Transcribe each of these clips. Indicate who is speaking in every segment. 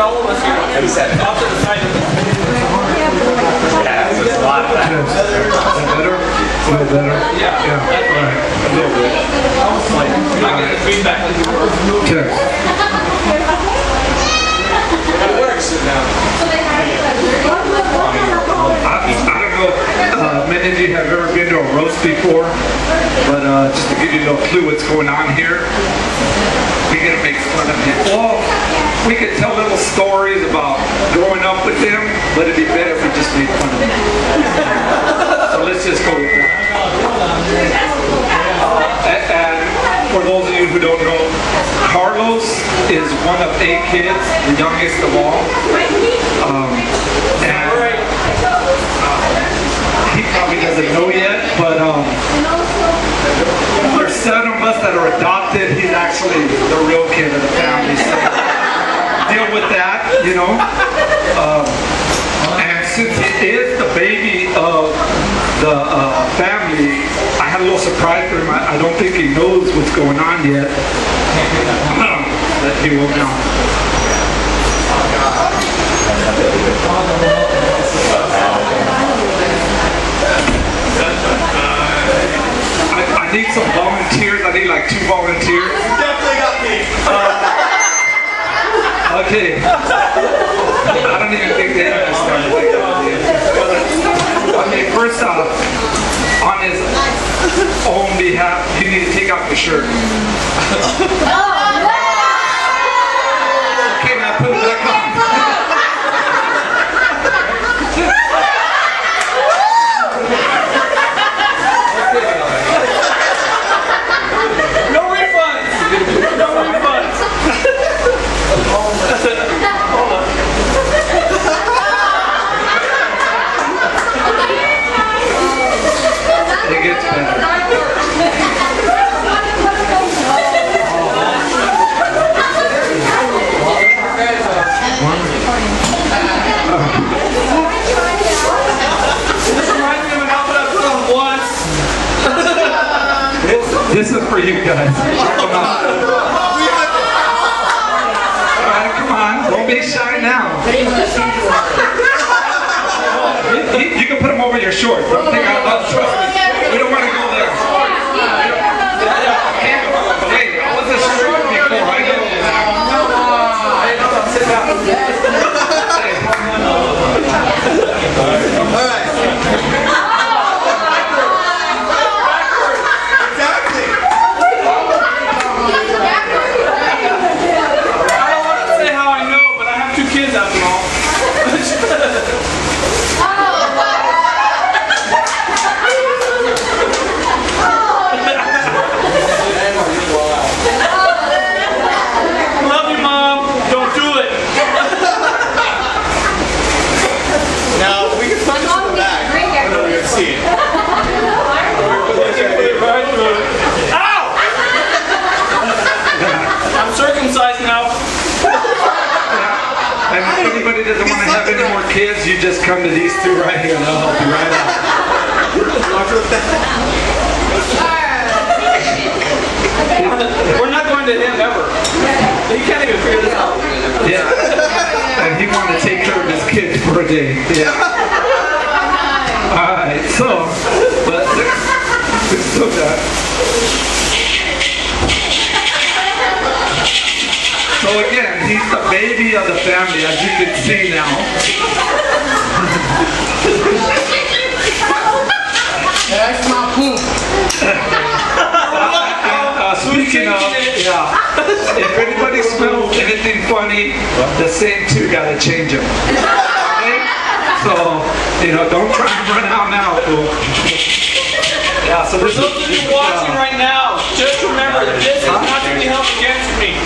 Speaker 1: all of us here. Off to the side.
Speaker 2: Yeah, it's a lot of that.
Speaker 3: Is that better? A little better?
Speaker 1: Yeah.
Speaker 3: Yeah. All right. A little bit.
Speaker 1: I get the feedback.
Speaker 3: Check.
Speaker 1: It works now.
Speaker 3: I don't know if many of you have ever been to a roast before, but just to give you a little clue what's going on here, we're going to make fun of him. Well, we could tell little stories about growing up with him, but it'd be better if we just made fun of him. So let's just go with that. And for those of you who don't know, Carlos is one of 8 kids, the youngest of all. And he probably doesn't know yet, but there's 7 of us that are adopted. He's actually the real kid of the family, so deal with that, you know. And since he is the baby of the family, I had a little surprise for him. I don't think he knows what's going on yet, but he will now. I need some volunteers. I need like 2 volunteers.
Speaker 1: Definitely got me.
Speaker 3: Okay. I don't even think they understand. Okay, first off, on his own behalf, you need to take off your shirt. Okay, now put it back on.
Speaker 1: No refunds. No refunds.
Speaker 3: It gets better.
Speaker 1: This reminds me of an outfit I put on once.
Speaker 3: This is for you guys. Come on. All right, come on. Don't be shy now. You can put them over your shorts. Don't think I love trust me. We don't want to go there. Hey, I was a short before. I know. Sit down.
Speaker 4: All right. Exactly.
Speaker 1: I don't want to say how I know, but I have 2 kids after all. Love you, Mom. Don't do it.
Speaker 4: Now we can put this in the bag. I know you're gonna see it.
Speaker 1: Ow! I'm circumcised now.
Speaker 3: And if anybody doesn't want to have any more kids, you just come to these 2 right here and they'll help you right out.
Speaker 1: We're not going to him ever. He can't even figure this out.
Speaker 3: Yeah. And he wanted to take care of his kids for a day. Yeah. Alright, so, but so that. So again, he's the baby of the family, as you can see now.
Speaker 4: That's my poop.
Speaker 3: Speaking of, yeah, if anybody smells anything funny, the same 2 gotta change them. Okay? So, you know, don't try and run out now, fool. Yeah, so
Speaker 1: For
Speaker 3: this
Speaker 1: those of you watching right now, just remember that this is not to be held against me.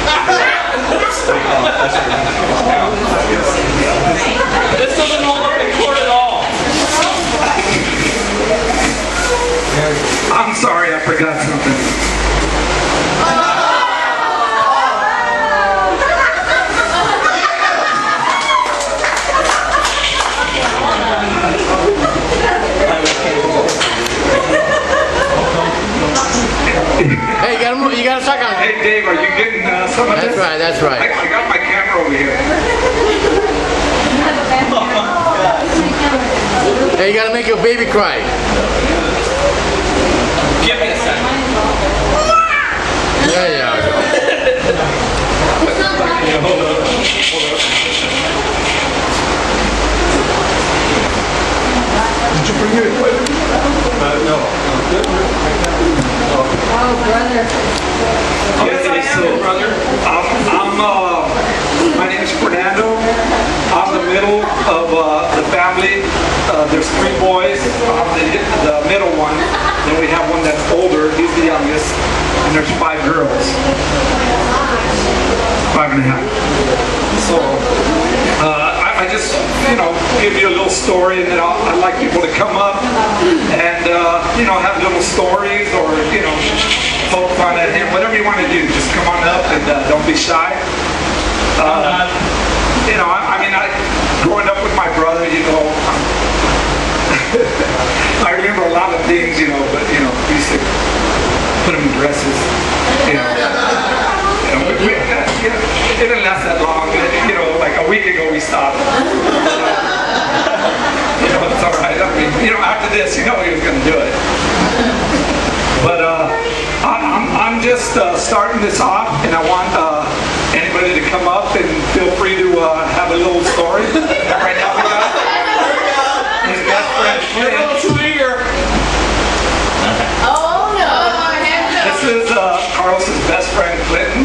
Speaker 1: This doesn't hold up in court at all.
Speaker 3: I'm sorry, I forgot something.
Speaker 4: Hey, you got to suck on it.
Speaker 3: Hey Dave, are you getting some of this?
Speaker 4: That's right, that's right.
Speaker 3: I got my camera camera over here.
Speaker 2: Hey, you gotta make your baby cry.
Speaker 1: Give me a second.
Speaker 2: There you go.
Speaker 3: Hold up. Did you bring your equipment? No.
Speaker 5: Oh, brother.
Speaker 1: Yes, I am, brother.
Speaker 3: My name is Fernando. I'm the middle of the family. There's 3 boys. I'm the middle one. Then we have one that's older. He's the youngest. And there's 5 girls. 5 and a half. So I just, give you a little story, and then I'd like people to come up and, have little stories or, poke fun at him, whatever you want to do. Just come on up and don't be shy. Growing up with my brother, I remember a lot of things, but, we used to put him in dresses, it didn't last that long, like a week ago we stopped. It's all right. After this, he was going to do it. But I'm just starting this off, and I want anybody to come up and feel free to have a little story. Right now we got his best friend, Clint.
Speaker 5: Oh, no.
Speaker 3: This is Carlos's best friend, Clinton,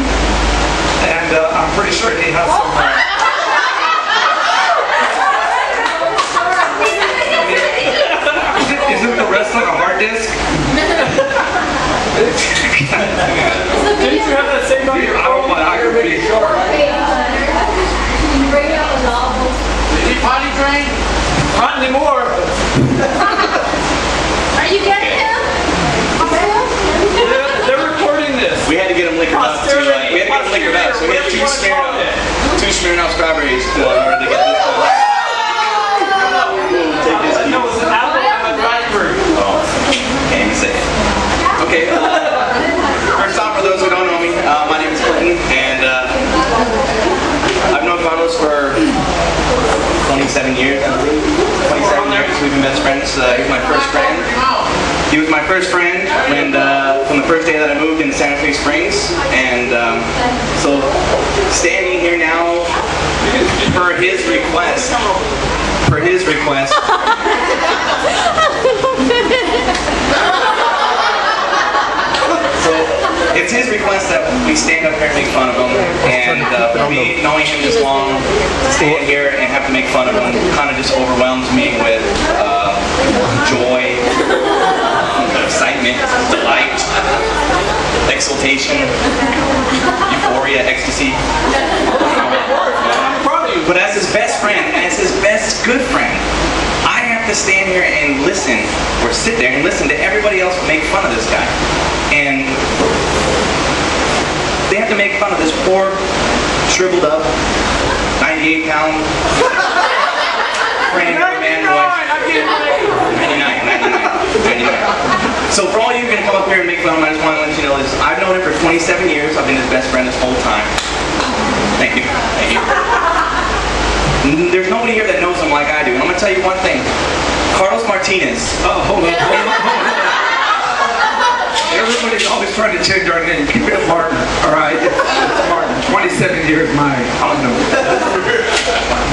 Speaker 3: and I'm pretty sure he has some. Isn't the rest like a hard disk?
Speaker 1: Didn't you have that saved on your
Speaker 3: I don't want biography.
Speaker 5: Can you bring out the novels?
Speaker 2: Is he potty trained?
Speaker 1: Not anymore.
Speaker 5: Are you getting him?
Speaker 1: They're recording this.
Speaker 4: We had to get them liquored up. So we had 2 Smirnoff strawberries in order to get this done.
Speaker 1: No, it's an apple and a raspberry.
Speaker 4: Can't even say it. Okay. First off, for those who don't know me, my name is Clinton, and I've known Carlos for 27 years. 27 years. We've been best friends. He's my first friend. He was my first friend from the first day that I moved into Santa Fe Springs, and so standing here now per his request. So it's his request that we stand up here and make fun of him, and for me, knowing him this long, stand here and have to make fun of him kind of just overwhelms me with joy, excitement, delight, exultation, euphoria, ecstasy. But as his best friend, as his best good friend, I have to stand here and listen, or sit there and listen to everybody else make fun of this guy. And they have to make fun of this poor, shriveled up, 98-pound friend of a man boy. 99. So for all you who are going to come up here and make fun of him, I just want to let you know this. I've known him for 27 years. I've been his best friend this whole time. Thank you. Thank you. There's nobody here that knows him like I do. And I'm going to tell you one thing. Carlos Martinez.
Speaker 3: Oh, hold on. Everybody's always trying to change our name. Keep it Martin. All right. It's Martin. 27 years, my honor.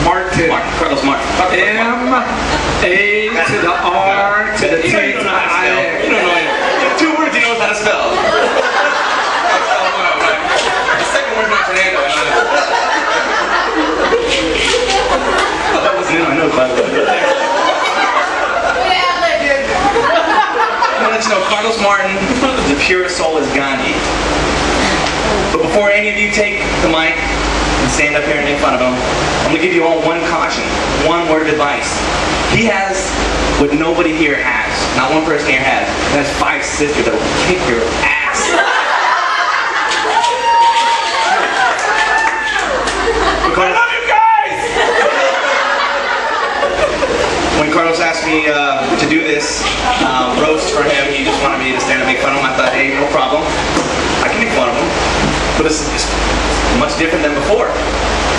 Speaker 3: Martin.
Speaker 4: Carlos Martin.
Speaker 3: M-A to the R to the T to the I.
Speaker 4: You don't know it. 2 words he knows how to spell. The second word's not Fernando. That wasn't in my notes, by the way. I'm going to let you know, Carlos Martin, the purest soul is Gandhi. But before any of you take the mic and stand up here and make fun of him, I'm going to give you all one caution, one word of advice. He has what nobody here has. Not one person here has. He has 5 sisters that will kick your ass. I love you guys! When Carlos asked me to do this roast for him, he just wanted me to stand and make fun of him. I thought, hey, no problem. I can make fun of him. But it's much different than before.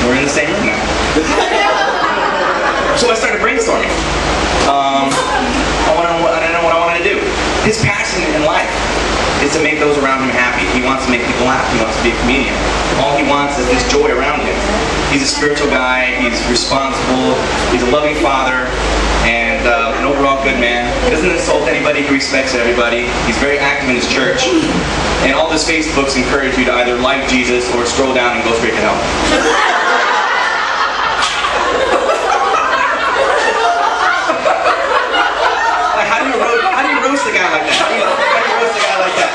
Speaker 4: We're in the same room now. So I started brainstorming. I didn't know what I wanted to do. His passion in life is to make those around him happy. He wants to make people laugh. He wants to be a comedian. All he wants is this joy around him. He's a spiritual guy. He's responsible. He's a loving father. And an overall good man. He doesn't insult anybody. He respects everybody. He's very active in his church. And all his Facebooks encourage you to either like Jesus or stroll down and go straight to hell. Like, how do you roast a guy like that? How do you roast a guy like that?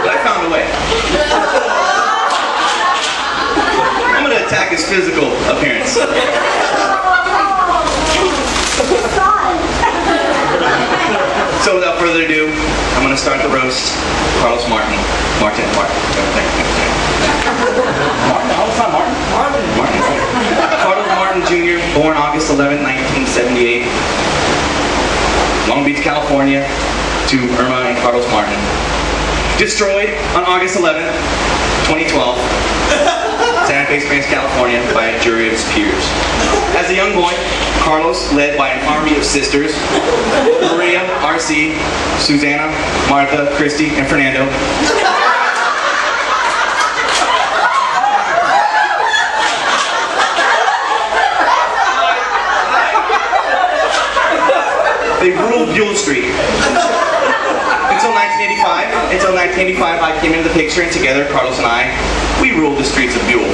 Speaker 4: But I found a way. I'm going to attack his physical appearance. So without further ado, I'm going to start the roast. Carlos Martin. Martin. Carlos Martin Jr., born August 11, 1978. Long Beach, California, to Irma and Carlos Martin. Destroyed on August 11, 2012. Santa Fe Springs, California, by a jury of his peers. As a young boy, Carlos led by an army of sisters, Maria, RC, Susanna, Martha, Christy, and Fernando. They ruled Buell Street. Until 1985, I came into the picture, and together, Carlos and I, we ruled the streets of Buell.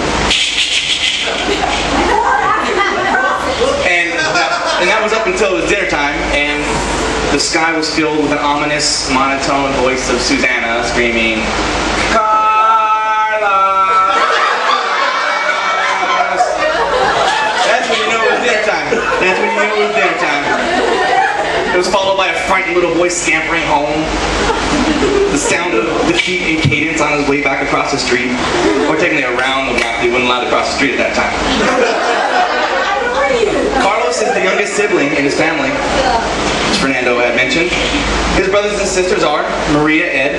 Speaker 4: And that was up until it was dinner time, and the sky was filled with an ominous, monotone voice of Susanna screaming, "Carlos!" That's when you know it was dinner time. That's when you knew it was dinner time. It was followed by a frightened little boy scampering home. The sound of defeat and cadence on his way back across the street. Or technically around the block. He wasn't allowed to cross the street at that time. Carlos is the youngest sibling in his family, as Fernando had mentioned. His brothers and sisters are Maria, Ed,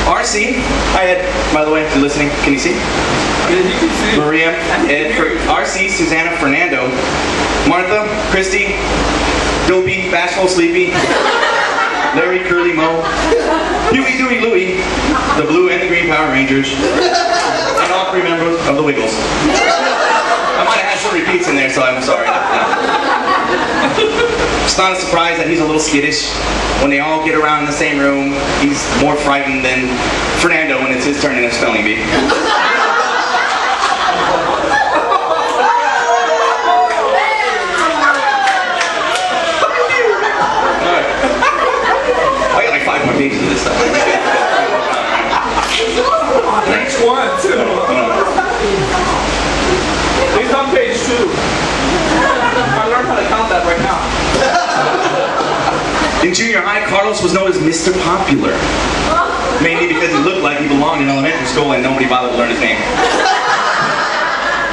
Speaker 4: RC. Hi Ed, by the way, if you're listening, can you see? Maria, Ed, RC, Susanna, Fernando, Martha, Christy, Dopey, Bashful, Sleepy, Larry, Curly, Mo, Huey, Dewey, Louie, the Blue and the Green Power Rangers, and all three members of the Wiggles. I might have had some repeats in there, so I'm sorry. It's not a surprise that he's a little skittish. When they all get around in the same room, he's more frightened than Fernando when it's his turn in a spelling bee. Pages of this stuff.
Speaker 1: Next one, too. He's on page 2. I learned how to count that right now.
Speaker 4: In junior high, Carlos was known as Mr. Popular. Mainly because he looked like he belonged in elementary school and nobody bothered to learn his name.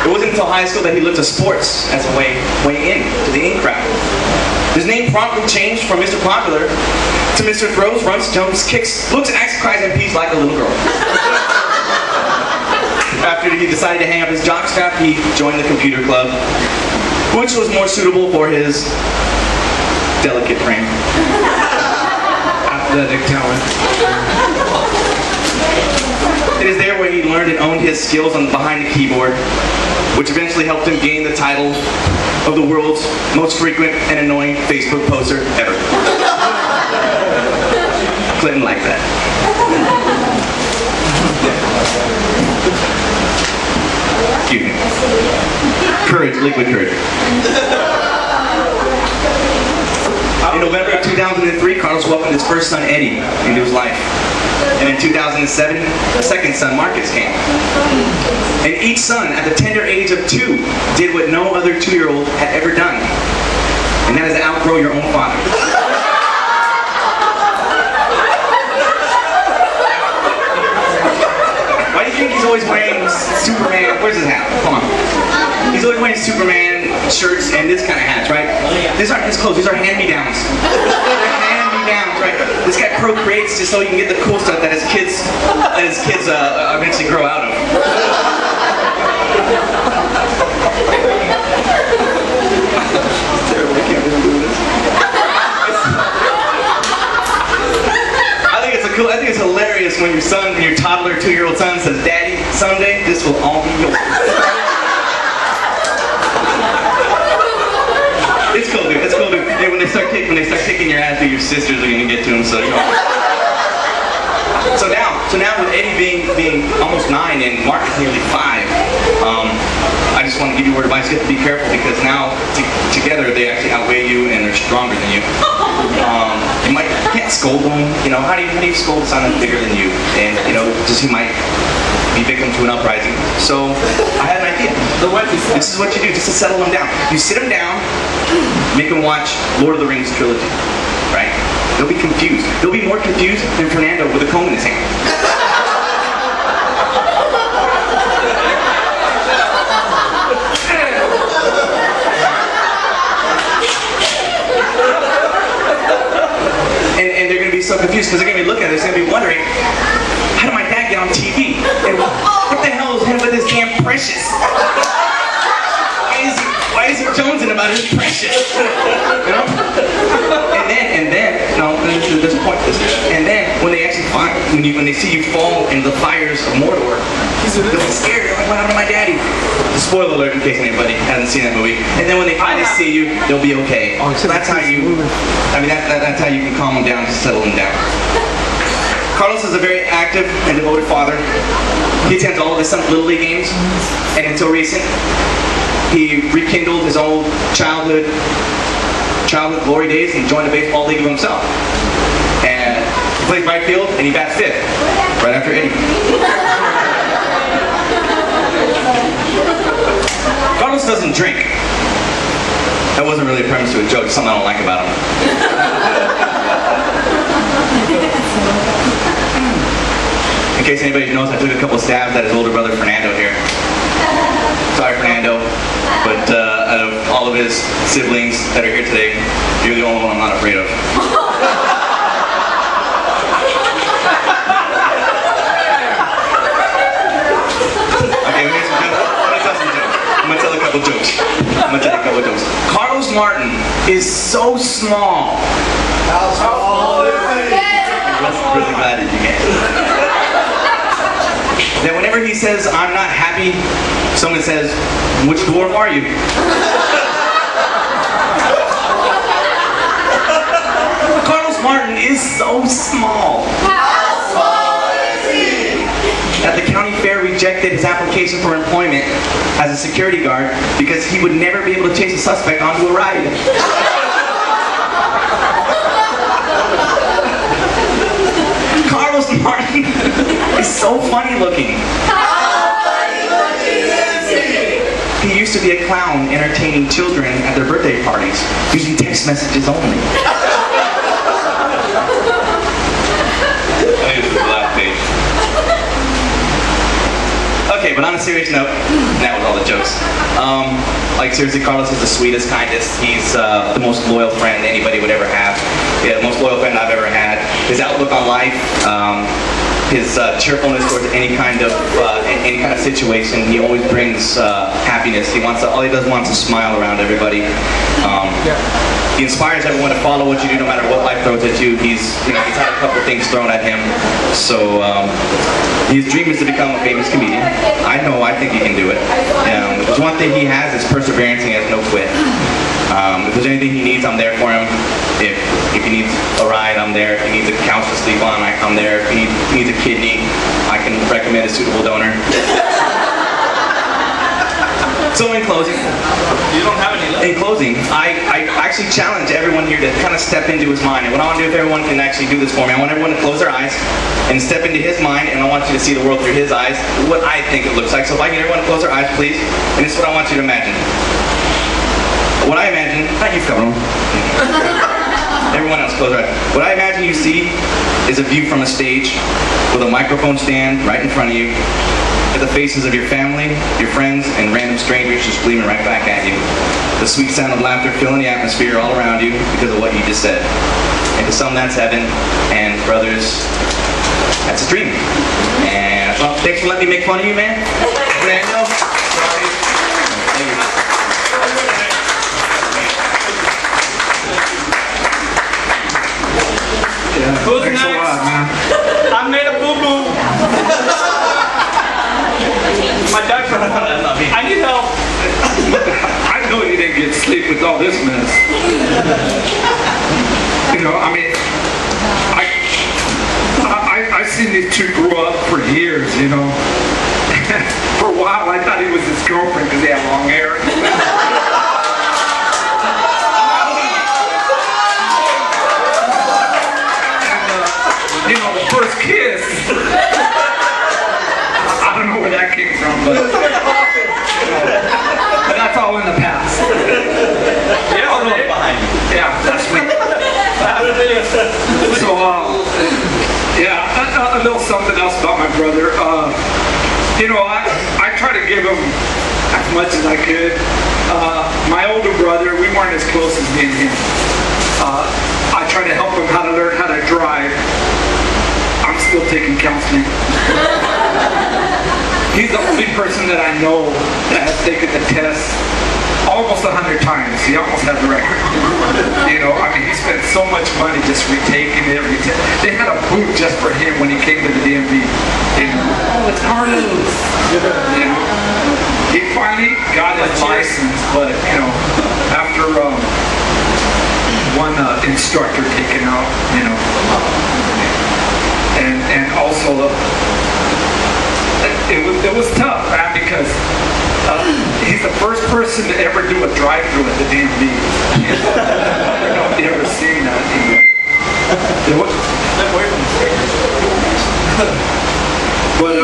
Speaker 4: It wasn't until high school that he looked to sports as a way in to the in crowd. His name promptly changed from Mr. Popular to Mr. Throws, Runs, Jumps, Kicks, Looks, Acts, Cries, and Pees like a little girl. After he decided to hang up his jockstrap, he joined the computer club, which was more suitable for his delicate frame.
Speaker 3: Athletic talent.
Speaker 4: It is there where he learned and owned his skills behind the keyboard, which eventually helped him gain the title of the world's most frequent and annoying Facebook poster ever. Clinton liked that. Excuse me. Courage, liquid courage. In November of 2003, Carlos welcomed his first son, Eddie, into his life. And in 2007, a second son, Marcus, came. And each son, at the tender age of 2, did what no other 2-year-old had ever done. And that is to outgrow your own father. Why do you think he's always wearing Superman? Where's his hat? Come on. He's always wearing Superman shirts and this kind of hats, right? These aren't his clothes. These are hand-me-downs. They're hand-me-downs, right? This guy procreates just so he can get the cool stuff that his kids eventually grow out of. when your son, your toddler 2-year-old son says, "Daddy, someday this will all be yours." It's cool, dude. It's cool, dude. Hey, when they start kicking your ass, dude, your sisters are gonna get to him. So you know. So now with Eddie being almost 9 and Mark is nearly 5, I just want to give you a word of advice. You have to be careful because now together they actually outweigh you and they're stronger than you. You can't scold them. You know, how do you scold someone bigger than you? And you know, just he might be victim to an uprising. So I had an idea. This is what you do just to settle them down. You sit them down, make them watch Lord of the Rings trilogy, right? They'll be confused. They'll be more confused than Fernando with a comb in his hand. And they're going to be so confused because they're going to be looking at it. They're going to be wondering, how did my dad get on TV? And what the hell is him with his damn Precious? Why is he jonesing about his Precious? You know? And then, no, this point. And then when they actually find, when they see you fall into the fires of Mordor, they'll be scared. They're like, what happened to my daddy? Spoiler alert in case anybody hasn't seen that movie. And then when they finally see you, they'll be okay. So that's how you, that's how you can calm them down, just settle them down. Carlos is a very active and devoted father. He attends all of his son's Little League games, and until recent, he rekindled his old childhood glory days and joined the baseball league of himself. And he plays right field and he bats 5th, right after Eddie. Carlos doesn't drink. That wasn't really a premise to a joke, it's something I don't like about him. In case anybody knows, I took a couple stabs at his older brother Fernando here. Sorry, Fernando, but out of all of his siblings that are here today, you're the only one I'm not afraid of. Okay, let me tell some jokes. I'm gonna tell a couple jokes. Carlos Martin is so small.
Speaker 2: How small is he?
Speaker 4: I'm really glad that you get it. That whenever he says, "I'm not happy," someone says, "Which dwarf are you?" Carlos Martin is so small.
Speaker 5: How small is he?
Speaker 4: That the county fair rejected his application for employment as a security guard because he would never be able to chase a suspect onto a ride. Carlos Martin is so funny looking.
Speaker 5: How funny looking is he?
Speaker 4: He used to be a clown entertaining children at their birthday parties using text messages only. I think this is the last page. Okay, but on a serious note, that was all the jokes. Like seriously, Carlos is the sweetest, kindest. He's the most loyal friend anybody would ever have. Yeah, the most loyal friend I've ever had. His outlook on life, his cheerfulness towards any kind of situation. He always brings happiness. All he does wants to smile around everybody. He inspires everyone to follow what you do, no matter what life throws at you. He's had a couple things thrown at him. So his dream is to become a famous comedian. I think he can do it. If there's one thing he has, it's perseverance, and he has no quit. If there's anything he needs, I'm there for him. If he needs a ride, I'm there. If he needs a couch to sleep on, I'm there. If he needs a kidney, I can recommend a suitable donor. So in closing,
Speaker 1: You don't have any left.
Speaker 4: in closing, I actually challenge everyone here to kind of step into his mind. And what I want to do, if everyone can actually do this for me, I want everyone to close their eyes and step into his mind, and I want you to see the world through his eyes, what I think it looks like. So if I get everyone to close their eyes, please, and this is what I want you to imagine. What I imagine, you've covered them. Everyone else, close their eyes. What I imagine you see is a view from a stage with a microphone stand right in front of you, with the faces of your family, your friends, and random strangers just gleaming right back at you. The sweet sound of laughter filling the atmosphere all around you because of what you just said. And to some, that's heaven, and for others, that's a dream. And well, thanks for letting me make fun of you, man. Fernando, sorry. Thank you.
Speaker 1: Who's
Speaker 3: Thanks a
Speaker 1: next?
Speaker 3: lot, man.
Speaker 1: I made a boo-boo. My diaper. I need help.
Speaker 3: I know you didn't get sleep with all this mess. You know, I mean, I've seen these two grow up for years, you know. For a while, I thought he was his girlfriend because they had long hair. And, you know, the first kiss, I don't know where that came from, but that's all in the past.
Speaker 1: Yeah,
Speaker 4: I'll look behind you.
Speaker 3: Yeah, that's me. So, yeah, a little something else about my brother. You know, I try to give him as much as I could. My older brother, we weren't as close as me and him. I try to help him how to learn how to drive. I'm still taking counseling. He's the only person that I know that has taken the test almost 100 times. He almost has the record. You know, I mean, he spent so much money just retaking it. They had a booth just for him when he came to the DMV. You know, oh, it's Carlos. You know, he finally got his license, but you know, after one instructor taken out, you know, and also it was tough, man, because he's the first person to ever do a drive-through at the DMV. I don't know if you ever seen that. But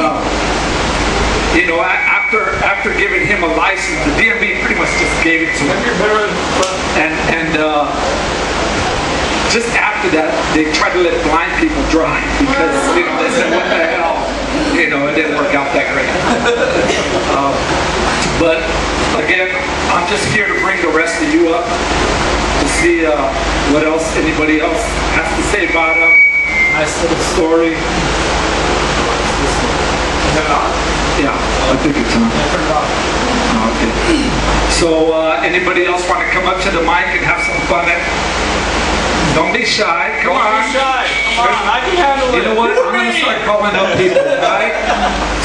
Speaker 3: you know, after giving him a license, the DMV pretty much just gave it to him. And just after that, they tried to let blind people drive because you know they said, "What the hell?" You know, it didn't work out that great. But again, I'm just here to bring the rest of you up to see what else anybody else has to say about him. Nice little story. Is that on? Yeah, I think it's on. Okay. So anybody else want to come up to the mic and have some fun? Don't be shy. Come on.
Speaker 1: Don't be shy. Come on. I can handle it.
Speaker 3: You know what? I'm going to start calling up people, right?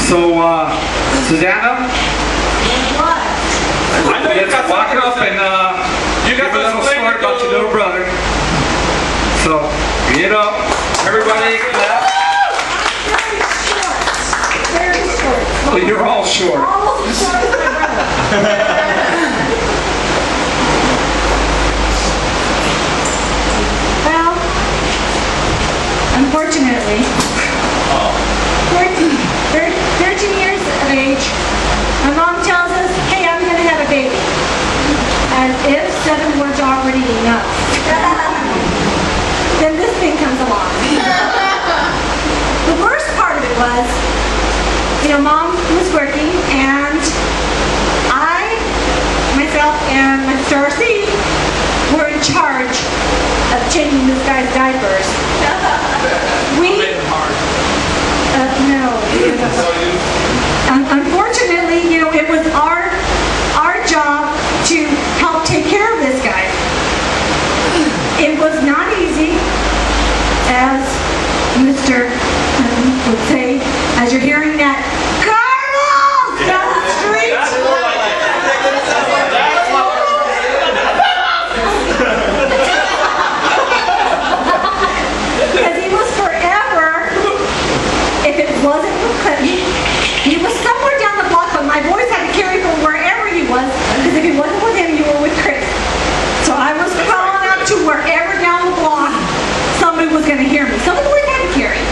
Speaker 3: So, Susanna?
Speaker 5: What?
Speaker 1: I know you got
Speaker 3: Walk up and
Speaker 1: you got
Speaker 3: give a little story about your little brother. So, get up. Everybody clap.
Speaker 5: Very short.
Speaker 3: Oh, you're all short.
Speaker 5: Almost as short as my brother. Well, unfortunately, 13 years of age, my mom tells us, hey, I'm going to have a baby. As if 7 words already enough. Then this thing comes along. The worst part of it was, you know, Mom was working, and myself and my sister R.C. were in charge of changing this guy's diapers. No. Unfortunately, you know, it was our job to help take care of this guy. It was not easy, as Mr. would say, as you're hearing that, Carlos, down the street. Because he was forever, if it wasn't with Clinton, he was somewhere down the block, but my voice had to carry from wherever he was, because if it wasn't with him, you were with Chris. So I was crawling up to wherever down the block somebody was going to hear me. So the boys had to carry.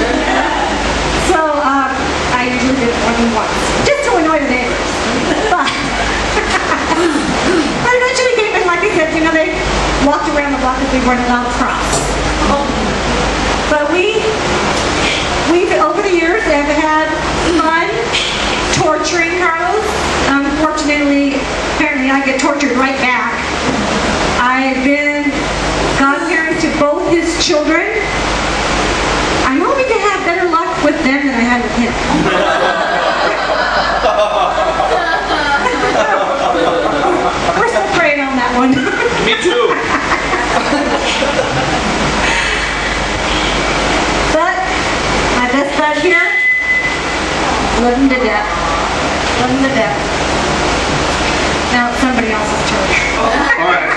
Speaker 5: So I usually did it more than once, just to annoy the neighbors. But eventually came in, like I said, you know, they walked around the block because they weren't allowed to cross. But we've over the years have had fun torturing Carlos. Unfortunately, apparently I get tortured right back. I've been godparent to both his children. I'm hoping to have better luck with them than I had with him. We're still praying on that one.
Speaker 1: Me too.
Speaker 5: But my best bud here, love him to death. Love him to death. Now it's somebody else's turn.
Speaker 3: All right.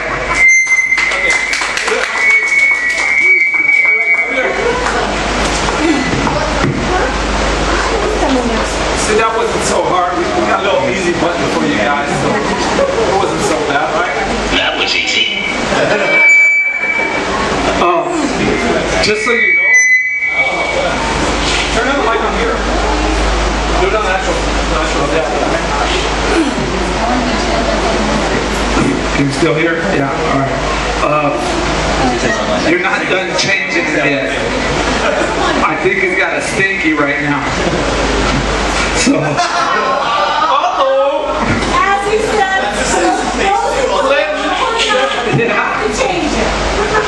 Speaker 1: See, that wasn't so hard. We got a little easy button for you guys, so it wasn't so bad, right?
Speaker 6: That was easy.
Speaker 3: Just so you know,
Speaker 1: Turn on the mic on here. Do it on the actual.
Speaker 3: can you still hear? Yeah. All right. You're not done changing it yet. I think he's got a stinky right now. So.
Speaker 5: As he said,
Speaker 3: Yeah.
Speaker 5: to change it.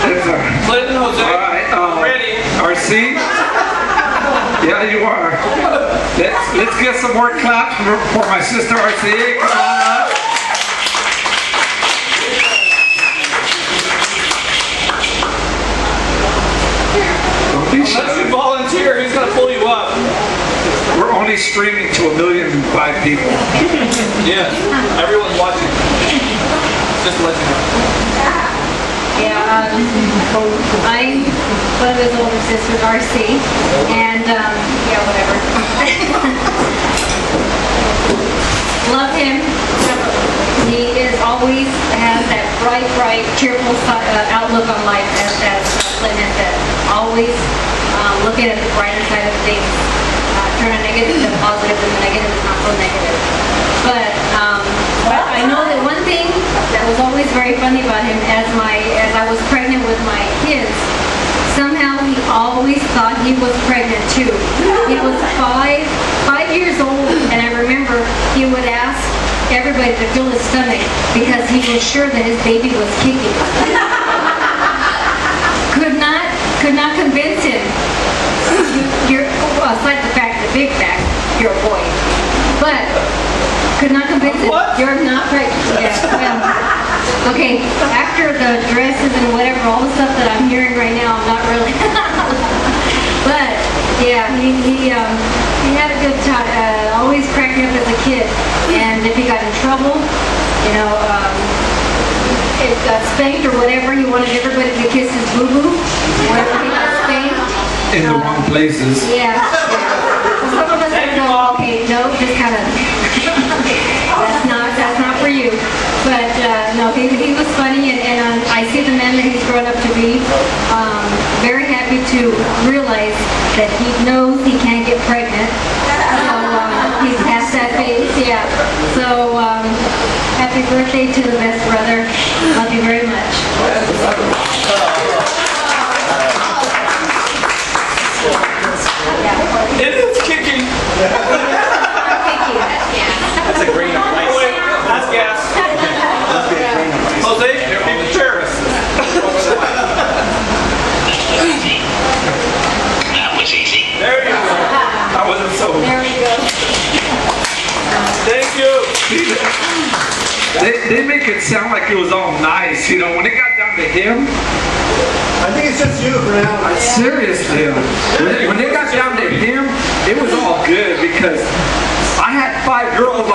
Speaker 3: That's all right.
Speaker 1: Clinton, Jose.
Speaker 3: All right,
Speaker 1: Ready.
Speaker 3: RC? Yeah, you are. Let's get some more claps for my sister RC. Come on up. Don't be
Speaker 1: Unless you
Speaker 3: shy.
Speaker 1: volunteer, he's gonna pull you up.
Speaker 3: We're only streaming to 1,000,005 people.
Speaker 1: Yeah. Everyone's watching. Just to let you know.
Speaker 5: Yeah, I'm one of his older sisters, RC, and yeah, whatever. Love him. He is always has that bright, cheerful outlook on life, as Clinton said. Always looking at the brighter side of things. Turn a negative to positive, and the negative is not so negative. But I know that one thing that was always very funny about him, as I was pregnant with my kids, somehow he always thought he was pregnant too. He was five years old, and I remember he would ask everybody to feel his stomach because he was sure that his baby was kicking. Could not convince him. Well, aside the fact, the big fact, you're a boy. But could not convince him.
Speaker 1: What?
Speaker 5: You're not pregnant. Yeah, well, okay, after the dresses and whatever, all the stuff that I'm hearing right now, I'm not really. But yeah, he had a good time. Always cracked me up as a kid. And if he got in trouble, if got spanked or whatever, he wanted everybody to kiss his boo-boo. Whenever he got spanked.
Speaker 3: In the wrong places.
Speaker 5: Yeah. Some of us would go, okay, no, just kind of, that's not for you. But no, he was funny, and I see the man that he's grown up to be. Very happy to realize that he knows he can't get pregnant. So he's past that phase, yeah. So happy birthday to the best brother. Love you very much.
Speaker 1: It is kicking.
Speaker 4: That's a grain of rice.
Speaker 1: Wait, that's gas. Jose, be the terrorist.
Speaker 6: That was easy.
Speaker 1: There you go. That wasn't so.
Speaker 5: There we go.
Speaker 1: Thank you.
Speaker 3: They make it sound like it was all nice, when it got down to him.
Speaker 2: I think it's just you for now.
Speaker 3: Seriously, when it got down to him, it was all good because I had 5 girls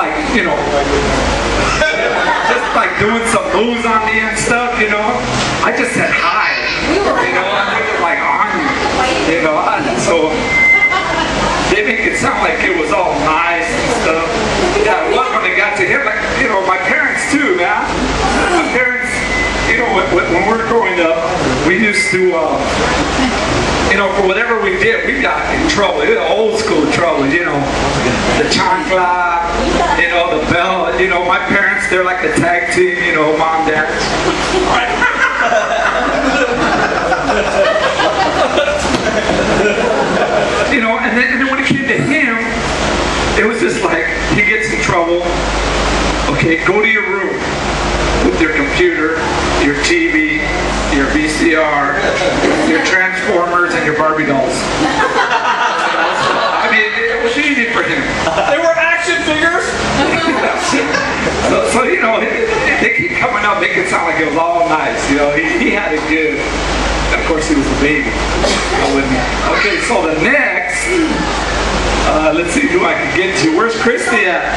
Speaker 3: just like doing some moves on me and stuff, I just said hi, and they were like on me, and so they make it sound like it was all nice and stuff. Yeah, it was when it got to him, like, my parents too, man. My parents, when we were growing up, we used to, for whatever we did, we got in trouble. It was old school trouble, the chancla, the bell. My parents, they're like a tag team, mom, dad. And then when it came to him, it was just like, he gets in trouble. Okay, go to your room with your computer, your TV, your VCR, your Transformers, and your Barbie dolls. I mean, it was easy for him.
Speaker 1: They were action figures.
Speaker 3: So they keep coming up, make it sound like it was all nice. He had it good. Of course, he was a baby. Okay, so the next, let's see who I can get to. Where's Christy at?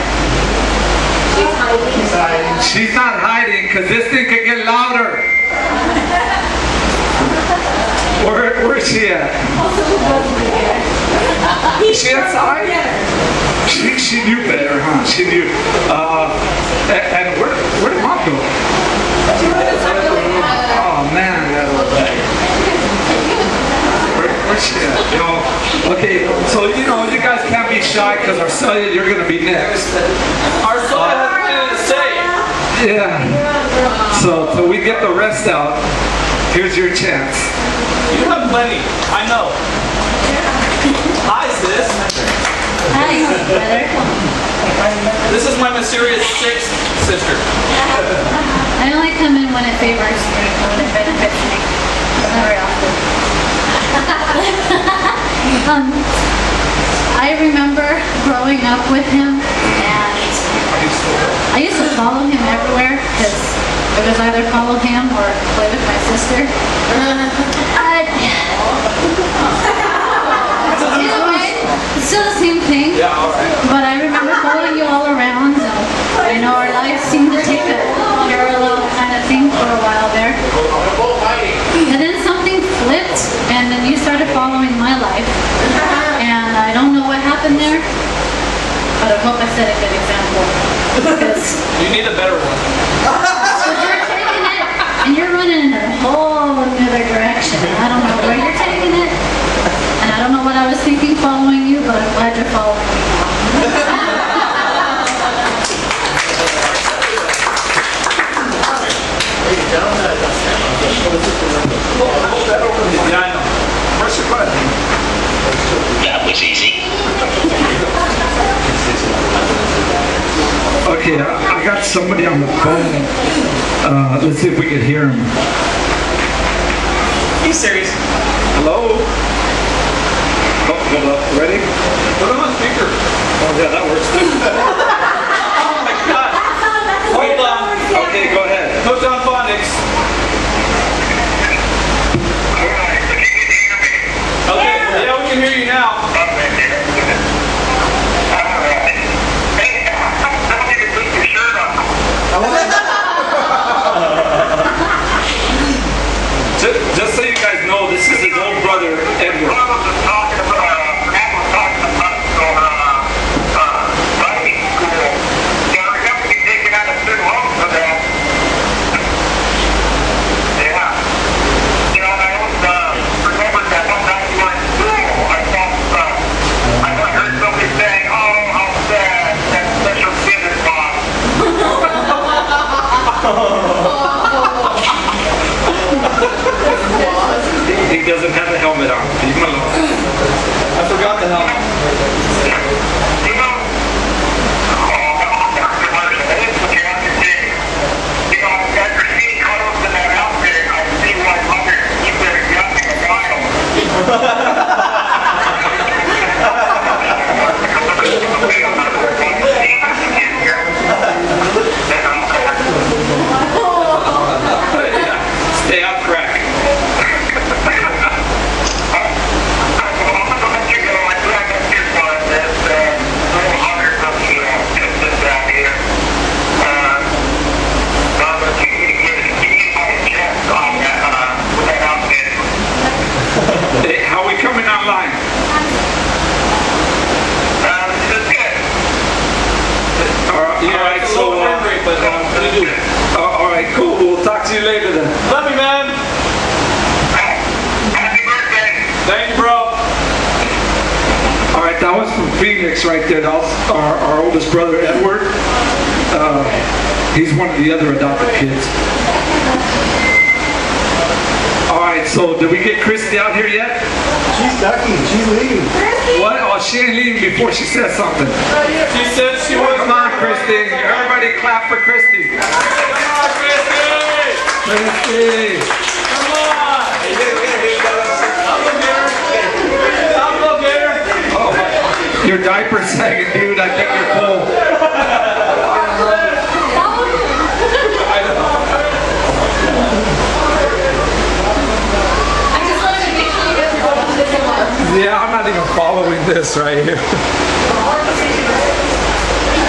Speaker 3: She's not hiding because this thing could get louder. Where's she at? She outside? She knew better, huh? She knew. And where did Mom go? Oh man, that little bag. Where's she at? Okay, so you guys can't be shy because Arcelia, you're gonna be next.
Speaker 1: Arcelia has plenty to say.
Speaker 3: Yeah. So till we get the rest out, here's your chance.
Speaker 1: You have plenty. I know. Hi, sis.
Speaker 7: Hi, brother.
Speaker 1: This is my mysterious sixth sister.
Speaker 7: I only come in when it favors me, when it benefits me. Not very often. I remember growing up with him, and I used to follow him everywhere because it was either follow him or play with my sister. Either way, it's still the same thing.
Speaker 1: Yeah, all right.
Speaker 7: But I remember following you all around, and our lives seemed to take a parallel kind of thing for a while there. And then something flipped, and then you started following my life. And I don't know what happened there, but I hope I set a good example. Because
Speaker 1: You need a better one.
Speaker 7: you're taking it, and you're running in a whole other direction. I don't know where you're taking it, and I don't know what I was thinking following you, but I'm glad you're following me now.
Speaker 1: Yeah, I know. Where's your question?
Speaker 6: That was easy.
Speaker 3: Okay, I got somebody on the phone. Let's see if we can hear him.
Speaker 1: He's serious.
Speaker 3: Hello? Oh, hold up. Ready?
Speaker 1: Put him on speaker.
Speaker 3: Oh, yeah, that works too.
Speaker 1: Oh my God. Hold on.
Speaker 3: Okay, go ahead.
Speaker 1: Hooked on phonics. Okay. Yeah, we can hear you now.
Speaker 3: Just so you guys know, this is his old brother, Edward. He doesn't have a helmet on. Leave him alone.
Speaker 1: I forgot the helmet.
Speaker 3: Stay off crack. Hey, how are we coming online? All right, so
Speaker 1: But what do you do?
Speaker 3: all right, cool. We'll talk to you later then.
Speaker 1: Love you, man. Thank you, bro.
Speaker 3: All right, that was from Phoenix right there. That was our oldest brother, Edward. He's one of the other adopted kids. All right, so did we get Christy out here yet?
Speaker 2: She's ducking. She's leaving.
Speaker 3: What? Oh, she ain't leaving before she says something.
Speaker 1: She said she was.
Speaker 3: Come on, Christy. Everybody clap for Christy.
Speaker 1: Come on, Christy.
Speaker 3: Christy.
Speaker 1: Come on. I'll go get her.
Speaker 3: Oh, your diaper's sagging, dude. I think you're full. Yeah, I'm not even following this right here.
Speaker 5: Are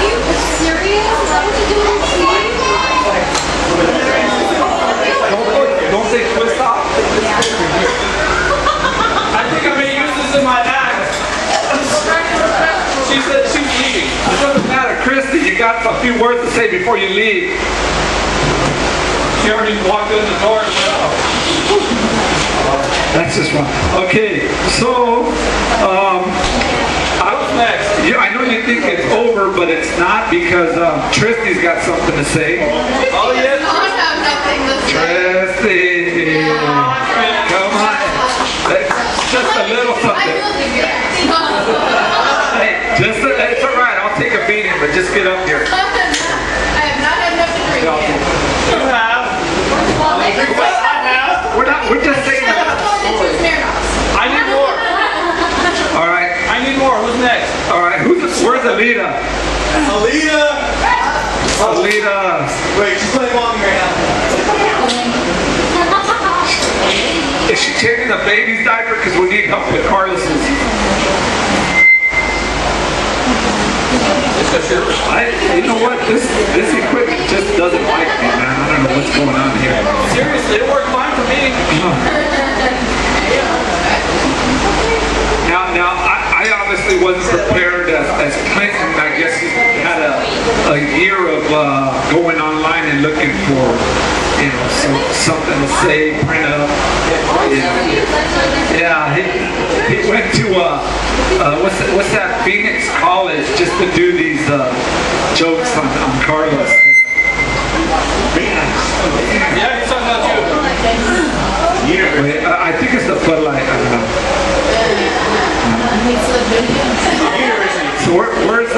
Speaker 5: you serious? Is that what you're doing?
Speaker 3: got a few words to say before you leave.
Speaker 1: She already walked in the door and went out.
Speaker 3: That's just wrong. Okay, so,
Speaker 1: What's next?
Speaker 3: yeah, I know you think it's over, but it's not because Tristy's got something to say.
Speaker 1: Oh, yes.
Speaker 3: Tristy, come on. Just a little something. Hey, it's all right. I'll take a beating, but just get up here.
Speaker 8: I have not had enough to drink yet.
Speaker 1: You have.
Speaker 3: We're just saying that.
Speaker 1: I need more.
Speaker 3: All right,
Speaker 1: I need more. Who's next?
Speaker 3: all right. Where's Alita?
Speaker 2: Alita!
Speaker 3: Alita.
Speaker 2: Wait, she's playing mommy right now.
Speaker 3: Is she changing the baby's diaper? Because we need help with Carlos's. You know what? This equipment just doesn't like me, man. I don't know what's going on here.
Speaker 1: Seriously, it worked fine for me.
Speaker 3: Now, I obviously wasn't prepared as Clinton. I guess he had a year of going online and looking for, something to say, print up. Yeah, he went to what's that, Phoenix College, just to do these jokes on Carlos.
Speaker 1: Yeah, he's talking about you.
Speaker 3: Wait, I think it's the Bud Light. I don't know. So where's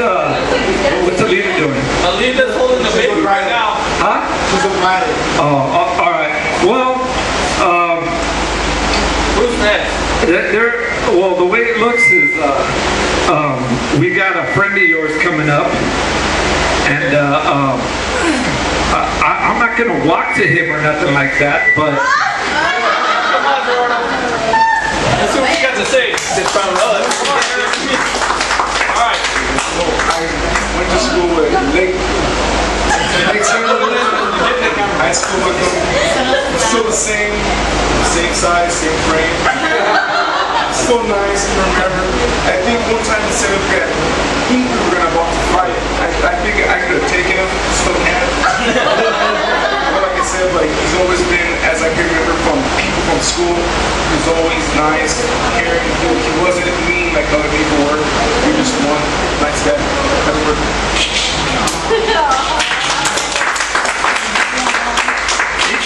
Speaker 3: what's Alita doing?
Speaker 1: Alita's holding the baby right now.
Speaker 3: Huh?
Speaker 2: She's a rider.
Speaker 3: Oh, all right. Well,
Speaker 1: Who's next?
Speaker 3: well, the way it looks is we got a friend of yours coming up, and I'm not gonna walk to him or nothing like that, but.
Speaker 1: Come on, Jordan. Let's see what you got to say. All right.
Speaker 2: I went to school with Lake high school with them. Still the same size, same frame. Still nice to remember. I think one time in 7th grade, we were gonna about to fight. I think I could have taken him, still can. But like I said, he's always been, as I can remember from people from school, he's always nice, caring. He wasn't mean like other people were. He was just one nice guy.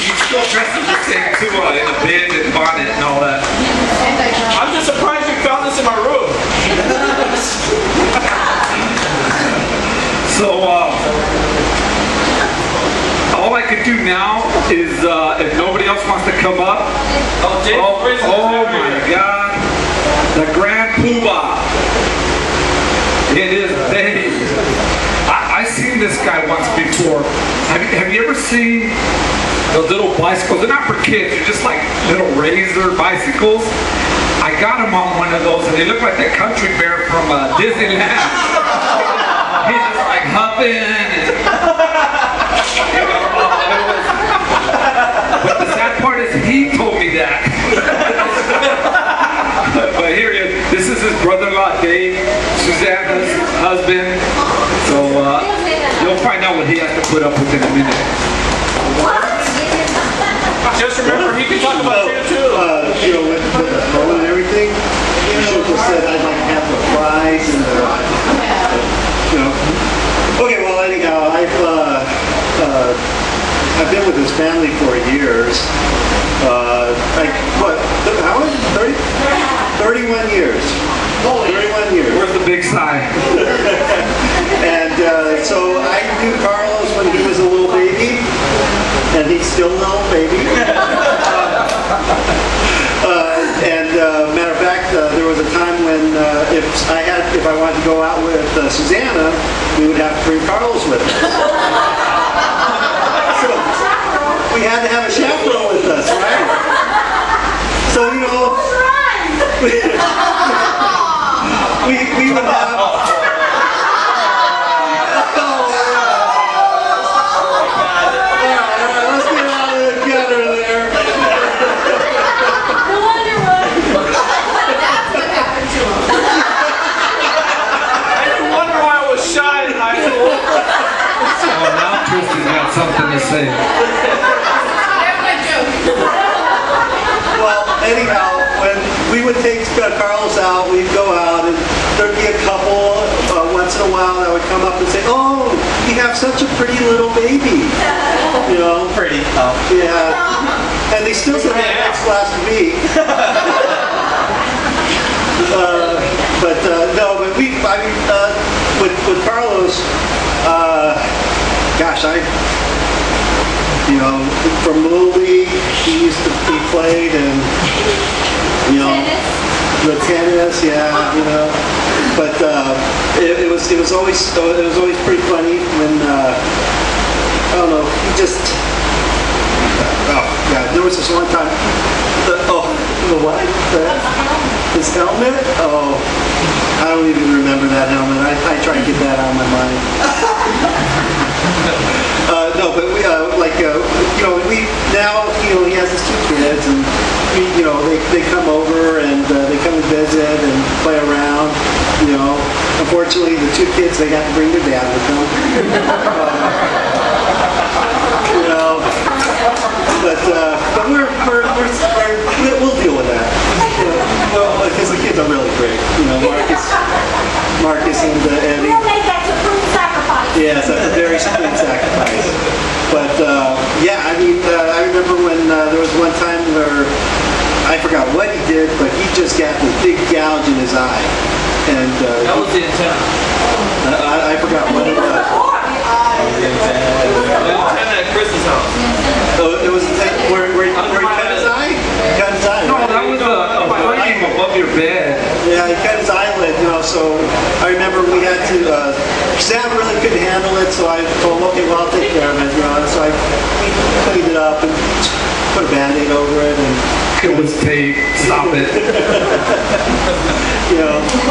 Speaker 3: You still dressed the same too, in the bib and bonnet and all that.
Speaker 1: I'm just surprised you found this in my room.
Speaker 3: So, all I could do now is, if nobody else wants to come up,
Speaker 1: Oh, James Bridges is
Speaker 3: oh
Speaker 1: over
Speaker 3: my
Speaker 1: here.
Speaker 3: God, the Grand Poobah. It is Dave. I seen this guy once before. Have you ever seen those little bicycles? They're not for kids. They're just like little razor bicycles. I got him on one of those, and they look like the country bear from Disneyland. He's just like huffing. But the sad part is he told me that. But here he is. This is his brother-in-law, Dave, Susanna's husband. So you'll find out what he has to put up with in a minute.
Speaker 1: Just remember, he can talk about you too.
Speaker 2: With the phone and everything, you should have said I'd like half the fries and Okay, well anyhow, I've been with his family for years. How much? 31 years. 31 years.
Speaker 3: Where's the big sigh?
Speaker 2: And so I knew Carlos when he was a little baby, and he's still a little baby. Matter of fact, there was a time when if I wanted to go out with Susanna, we would have to bring Carlos with us. So we had to have a chaperone with us, right? So we would have.
Speaker 1: I didn't wonder why I was shy in high school.
Speaker 3: say.
Speaker 8: That's my joke.
Speaker 9: Well, anyhow, when we would take Carlos out, we'd go out, and there'd be a couple once in a while that would come up and say, "Oh, you have such a pretty little baby." You know?
Speaker 4: Pretty.
Speaker 9: Yeah. And they still said that next last week. No, but with Carlos, gosh, from Little League, he played, and, the tennis, yeah, but it was always pretty funny when, I don't know, he just, there was this one time, the what? His helmet? Oh, I don't even remember that helmet. I try to get that out of my mind. No, but we now he has his 2 kids, and they come over and they come and visit and play around. Unfortunately, the 2 kids, they got to bring their dad with them. But we'll deal with that. Because the kids are really great. Marcus and Eddie.
Speaker 5: We'll make that supreme sacrifice.
Speaker 9: Yes, that's a very supreme sacrifice. But I remember when there was one time where I forgot what he did, but he just got this big gouge in his eye, and
Speaker 1: That was the antenna.
Speaker 9: I forgot what it was.
Speaker 1: The antenna at Chris's house.
Speaker 9: Oh, it was where he cut his eye. Cut his eye.
Speaker 3: No,
Speaker 9: Right?
Speaker 3: that was a frame above your bed.
Speaker 9: Yeah, he cut his eyelid, so I remember we had to, Sam really couldn't handle it, so I told him, okay, well, I'll take care of it, so we cleaned it up and put a Band-Aid over it, and,
Speaker 3: It was tape. Stop it.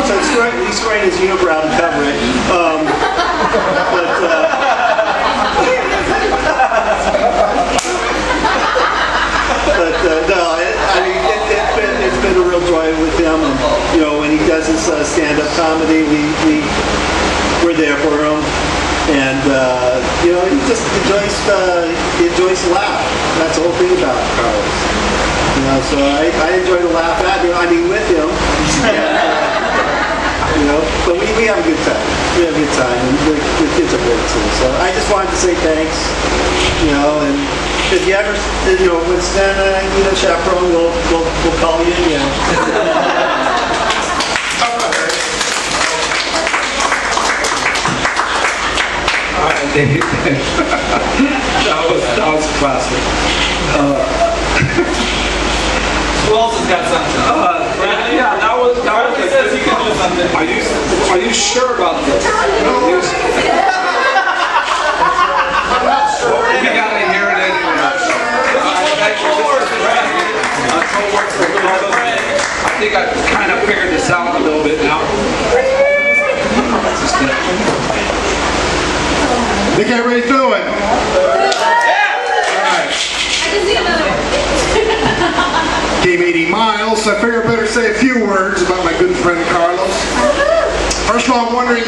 Speaker 9: so he's spraying his unibrow to cover it, no, it's been a real joy with him, and when he does his stand-up comedy, we're there for him, and he just enjoys to laugh. That's the whole thing about Carlos. So I enjoy to laugh at him. With him. But we have a good time. We have a good time, and the kids are great too. So I just wanted to say thanks. And if you ever, when Stan and I need a chaperone, we'll call you again.
Speaker 3: that was classic.
Speaker 1: Who else has got something? Yeah, that was he says he can do something.
Speaker 3: Are you sure about this? We gotta hear it anyway. I think I kind of figured this out a little bit now.
Speaker 10: Think everybody's doing? Came 80 miles, so I figured I better say a few words about my good friend Carlos. First of all, I'm wondering,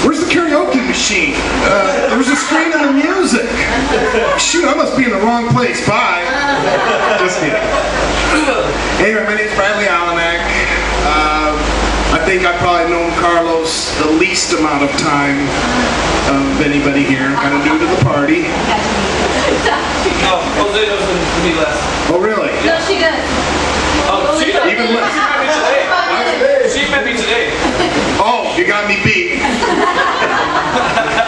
Speaker 10: where's the karaoke machine? There's a screen in the music. Shoot, I must be in the wrong place. Bye. Just kidding. Anyway, my name's Bradley Allenack. I think I've probably known Carlos the least amount of time of anybody here. Kind of new to the party.
Speaker 1: No, Jose knows me less.
Speaker 10: Oh, really?
Speaker 7: No, she does.
Speaker 1: Oh, she does.
Speaker 10: Even less.
Speaker 1: She met me today.
Speaker 10: Oh, you got me beat.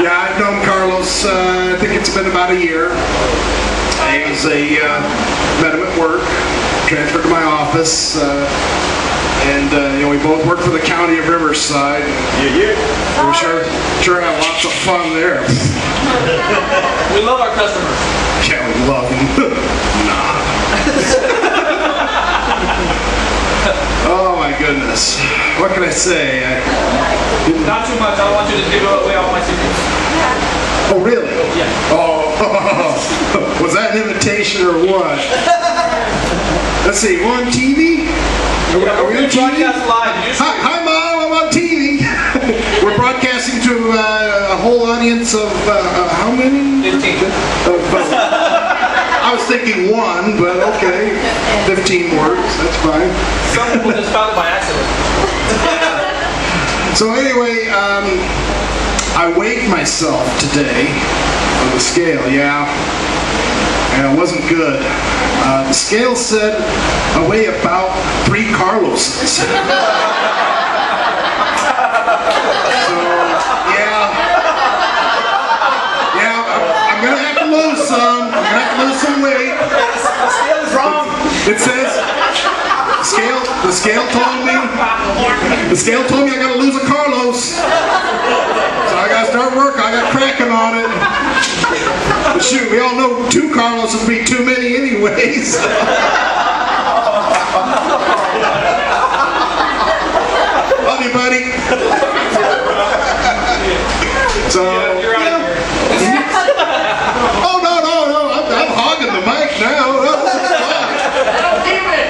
Speaker 10: Yeah, I've known Carlos, I think it's been about a year. I met him at work, transferred to my office, and we both work for the county of Riverside. Yeah. We sure have lots of fun there.
Speaker 1: We love our customers.
Speaker 10: Yeah, we love them. Nah. Oh my goodness. What can I say?
Speaker 1: Not too much. I don't want you to give away all my secrets.
Speaker 10: Oh, really?
Speaker 1: Yeah.
Speaker 10: Oh, was that an invitation or what? Let's see, we're on TV? Are we on TV?
Speaker 1: Broadcast live.
Speaker 10: Hi, Mom, I'm on TV. We're broadcasting addressing to a whole audience of how many?
Speaker 1: 15.
Speaker 10: I was thinking one, but okay. 15 words, that's fine.
Speaker 1: Some people just found it by accident.
Speaker 10: So anyway, I weighed myself today on the scale, yeah. And it wasn't good. The scale said I weigh about 3 Carloses. So, I'm gonna have to lose some. I'm gonna have to lose some weight.
Speaker 1: The scale is wrong.
Speaker 10: It says, the scale told me I gotta lose a Carlos. So I gotta start work. I got cracking on it. But shoot, we all know 2 Carlos would be too many anyways. Love you, buddy. So,
Speaker 1: You're out of here.
Speaker 10: oh no, I'm hogging the mic now.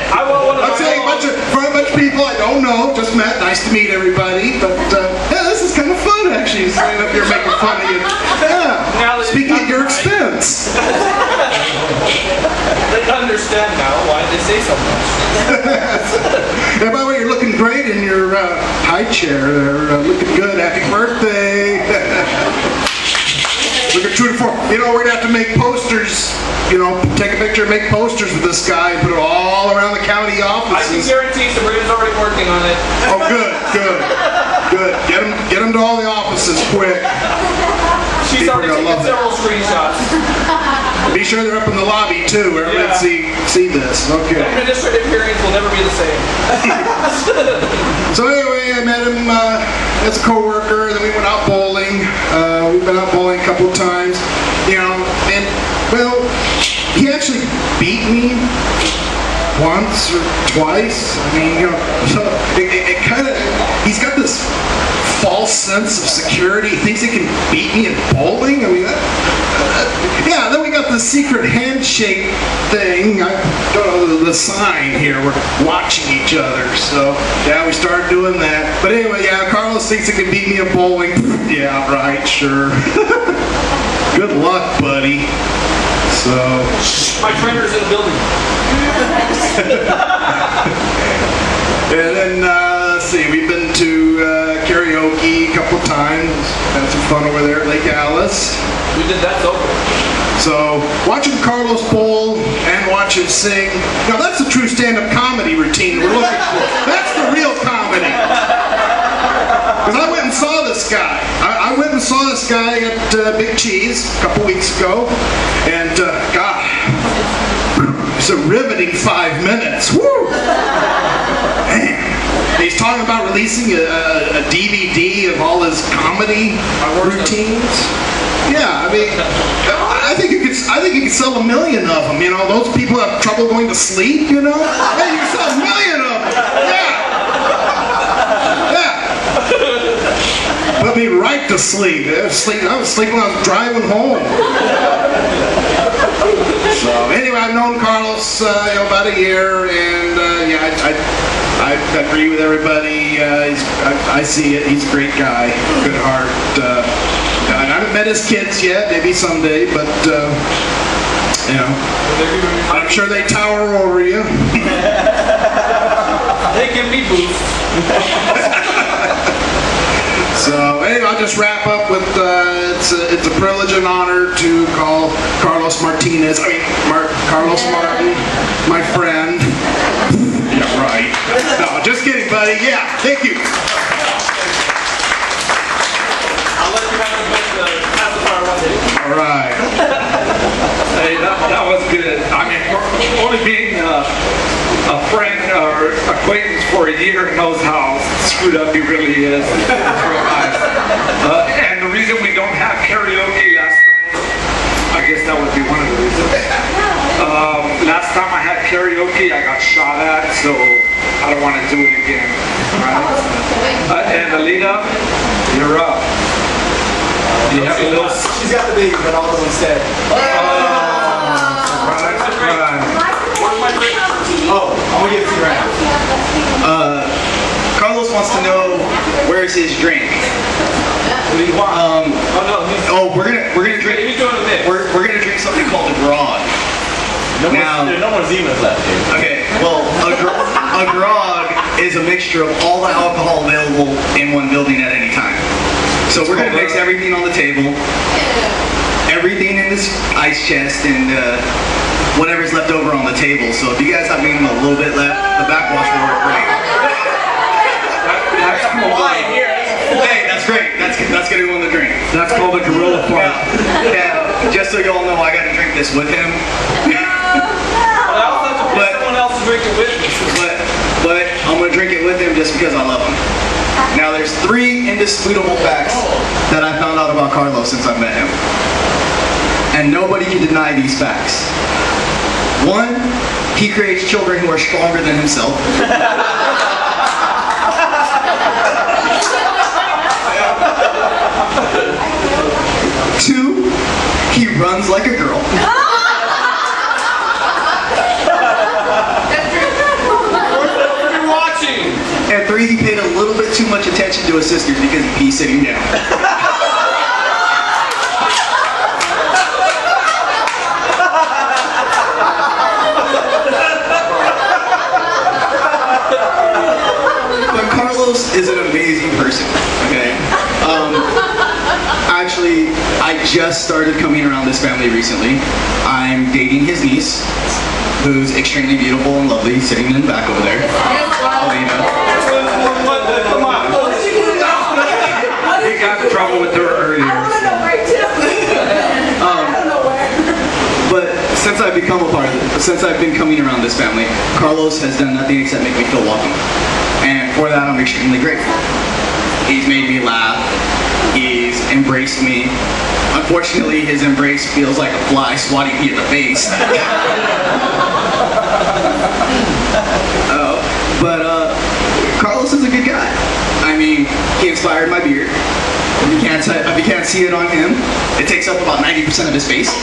Speaker 1: I want one of
Speaker 10: I'm saying for a bunch of people I don't know, just met. Nice to meet everybody. But yeah, this is kind of fun actually. Standing up here making fun of you. Yeah. Speaking at your expense.
Speaker 1: They understand now why they say so much.
Speaker 10: Yeah, by the way, you're looking great in your high chair there. Looking good. Happy birthday. Looking true to form. You know, we're going to have to make posters. You know, take a picture and make posters with this guy and put it all around the county
Speaker 1: I can
Speaker 10: offices.
Speaker 1: guarantee Sabrina's already working on it.
Speaker 10: Oh, good. Get them to all the offices quick.
Speaker 1: She's
Speaker 10: People are
Speaker 1: already
Speaker 10: gonna
Speaker 1: taken
Speaker 10: love
Speaker 1: several screenshots.
Speaker 10: Be sure they're up in the lobby too, where everybody see this. Okay.
Speaker 1: Administrative hearings will never be the same.
Speaker 10: So anyway, I met him as a coworker, and then we went out bowling. We've been out bowling a couple of times, you know, and well, he actually beat me once or twice. I mean, you know, it kind of, he's got this false sense of security. He thinks he can beat me in bowling. I mean, yeah. Then we got the secret handshake thing. I don't know the sign here. We're watching each other. So yeah, we started doing that. But anyway, yeah, Carlos thinks he can beat me in bowling. Yeah, right, sure. Good luck, buddy. So
Speaker 1: My trainer's in the building.
Speaker 10: and then let's see, we've been to karaoke a couple times. Had some fun over there at Lake Alice.
Speaker 1: We did that over.
Speaker 10: So watching Carlos bowl and watch him sing, now that's the true stand-up comedy routine we're looking for. That's the real comedy. Because I went and saw this guy. I went and saw this guy at Big Cheese a couple weeks ago, and God, it's a riveting 5 minutes. Woo! Man. He's talking about releasing a DVD of all his comedy routines. Yeah, I mean, I think you could sell 1 million of them. You know, those people have trouble going to sleep. You know, hey, you can sell 1 million of them. Yeah. Put me right to sleep. I was sleeping when I was driving home. So anyway, I've known Carlos about a year, and yeah, I agree with everybody. I see it. He's a great guy, good heart. I haven't met his kids yet. Maybe someday, but you know, I'm sure they tower over you.
Speaker 1: They can be boosted.
Speaker 10: So anyway, I'll just wrap up with it's a privilege and honor to call Carlos Martinez. Carlos Martin, my friend. Yeah, right. No, just kidding, buddy. Yeah, thank you.
Speaker 1: I'll let you have the pacifier one day.
Speaker 10: All right.
Speaker 3: Hey, that was good. I mean, only being a friend or acquaintance for a year knows how screwed up he really is. It's real nice. And the reason we don't have karaoke last night, I guess that would be one of the reasons. Last time I had karaoke, I got shot at, so I don't want to do it again. Right? And Alita, you're up. You have a little.
Speaker 2: She's got the baby, but I'll go instead. Oh, I'm gonna give it to you right now.
Speaker 4: Carlos wants to know where's his drink.
Speaker 1: What do you want? Oh no,
Speaker 4: We're gonna drink.
Speaker 1: he's doing a mix.
Speaker 4: We're gonna drink something called a grog. Now,
Speaker 6: There's no more Zimas left here.
Speaker 4: okay, well, a grog is a mixture of all the alcohol available in one building at any time. So we're gonna mix everything on the table, everything in this ice chest, and whatever's left over on the table. So if you guys have even a little bit left, the backwash will work great.
Speaker 1: That's cool.
Speaker 4: Hey, that's great. That's gonna go in the drink.
Speaker 3: That's called a gorilla fart.
Speaker 4: Yeah, just so y'all know, I got to drink this with him.
Speaker 1: But I also have to pay someone else to drink it with me.
Speaker 4: But I'm gonna drink it with him just because I love him. Now there's 3 indisputable facts that I found out about Carlos since I've met him. And nobody can deny these facts. 1, he creates children who are stronger than himself. 2, he runs like a girl.
Speaker 1: You're watching.
Speaker 4: And 3, he paid a little bit too much attention to his sisters because he pees sitting down. But Carlos is an amazing person, okay? Actually, I just started coming around this family recently. I'm dating his niece, who's extremely beautiful and lovely, sitting in the back over there. Alina.
Speaker 1: Come on.
Speaker 3: He got in trouble with her earlier.
Speaker 4: But since I've become since I've been coming around this family, Carlos has done nothing except make me feel welcome. And for that, I'm extremely grateful. He's made me laugh. He's embraced me. Unfortunately, his embrace feels like a fly swatting me in the face. But Carlos is a good guy. I mean, he inspired my beard. If you can't see it on him, it takes up about 90% of his face.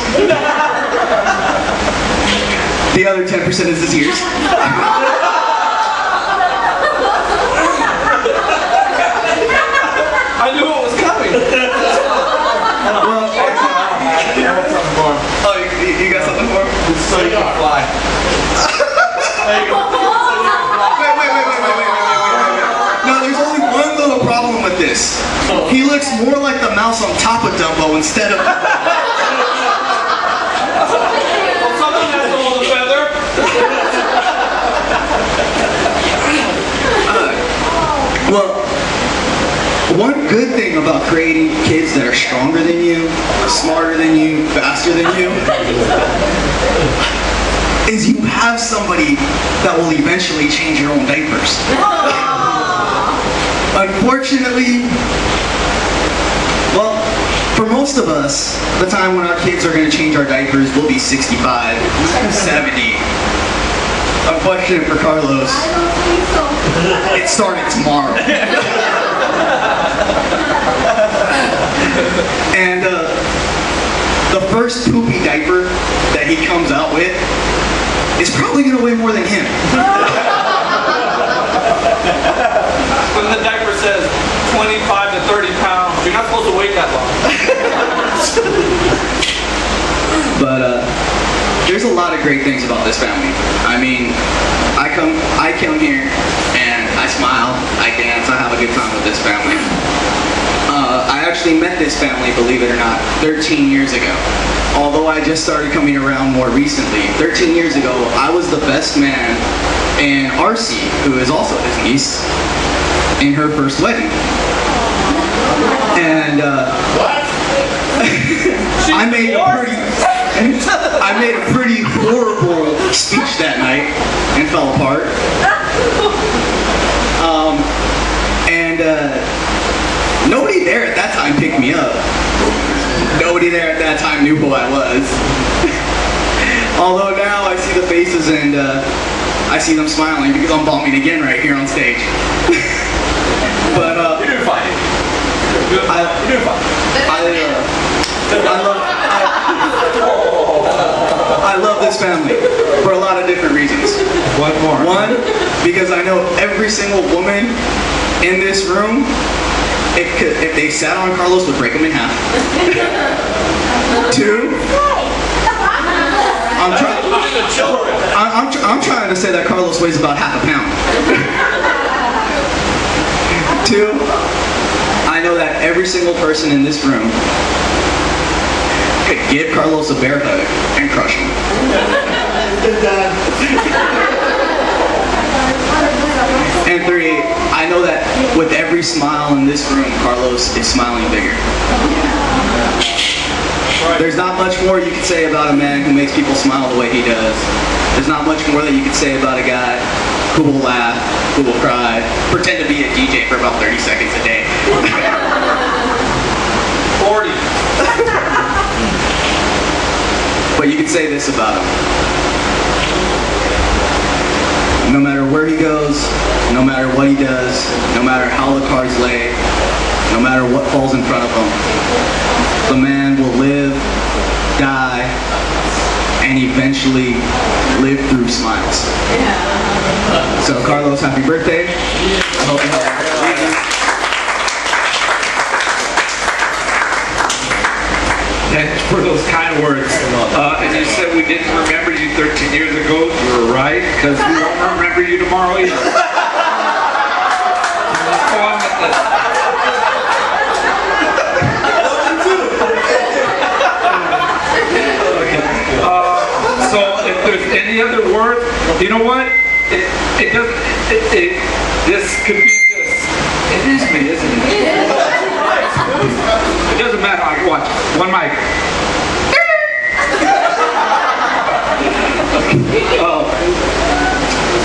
Speaker 4: The other 10% is his ears.
Speaker 1: I knew it was coming.
Speaker 4: Oh, you got something for him?
Speaker 1: So you can fly.
Speaker 4: Wait. No, there's only one little problem with this. He looks more like the mouse on top of Dumbo instead of...
Speaker 1: Well, something has to hold a feather.
Speaker 4: Well, one good thing about creating kids that are stronger than you, smarter than you, faster than you, is you have somebody that will eventually change your own diapers. Unfortunately, well, for most of us, the time when our kids are going to change our diapers will be 65, 70. Unfortunate for Carlos, it started tomorrow. And the first poopy diaper that he comes out with is probably going to weigh more than him.
Speaker 1: When the diaper says 25 to 30 pounds, you're not supposed to wait that long.
Speaker 4: But there's a lot of great things about this family. I mean, I come here and I smile, I dance, I have a good time with this family. I actually met this family, believe it or not, 13 years ago. Although I just started coming around more recently. 13 years ago, I was the best man in RC, who is also his niece, in her first wedding. And I made a pretty horrible speech that night and fell apart. Nobody there at that time picked me up. Nobody there at that time knew who I was. Although now I see the faces and I see them smiling because I'm bombing again right here on stage. But
Speaker 1: You're doing fine. You're doing fine.
Speaker 4: I love this family for a lot of different reasons.
Speaker 3: What more?
Speaker 4: 1, because I know every single woman in this room if they sat on Carlos, would break him in half. 2, I'm trying to say that Carlos weighs about half a pound. 2, I know that every single person in this room could give Carlos a bear hug and crush him. And 3, I know that with every smile in this room, Carlos is smiling bigger. There's not much more you can say about a man who makes people smile the way he does. There's not much more that you can say about a guy who will laugh, who will cry, pretend to be a DJ for about 30 seconds a day.
Speaker 1: 40.
Speaker 4: But you can say this about him. No matter where he goes, no matter what he does, no matter how the cards lay, no matter what falls in front of him, the man will live, die, and eventually live through smiles. So Carlos, happy birthday. I hope you have a great weekend.
Speaker 3: Thanks for those kind words. And you said we didn't remember you 13 years ago. You were right, because we won't remember you tomorrow either. Let's go on with this. Okay. So if there's any other word, you know what? It doesn't. This could be just. It is me, isn't it? It doesn't matter. Watch. One mic.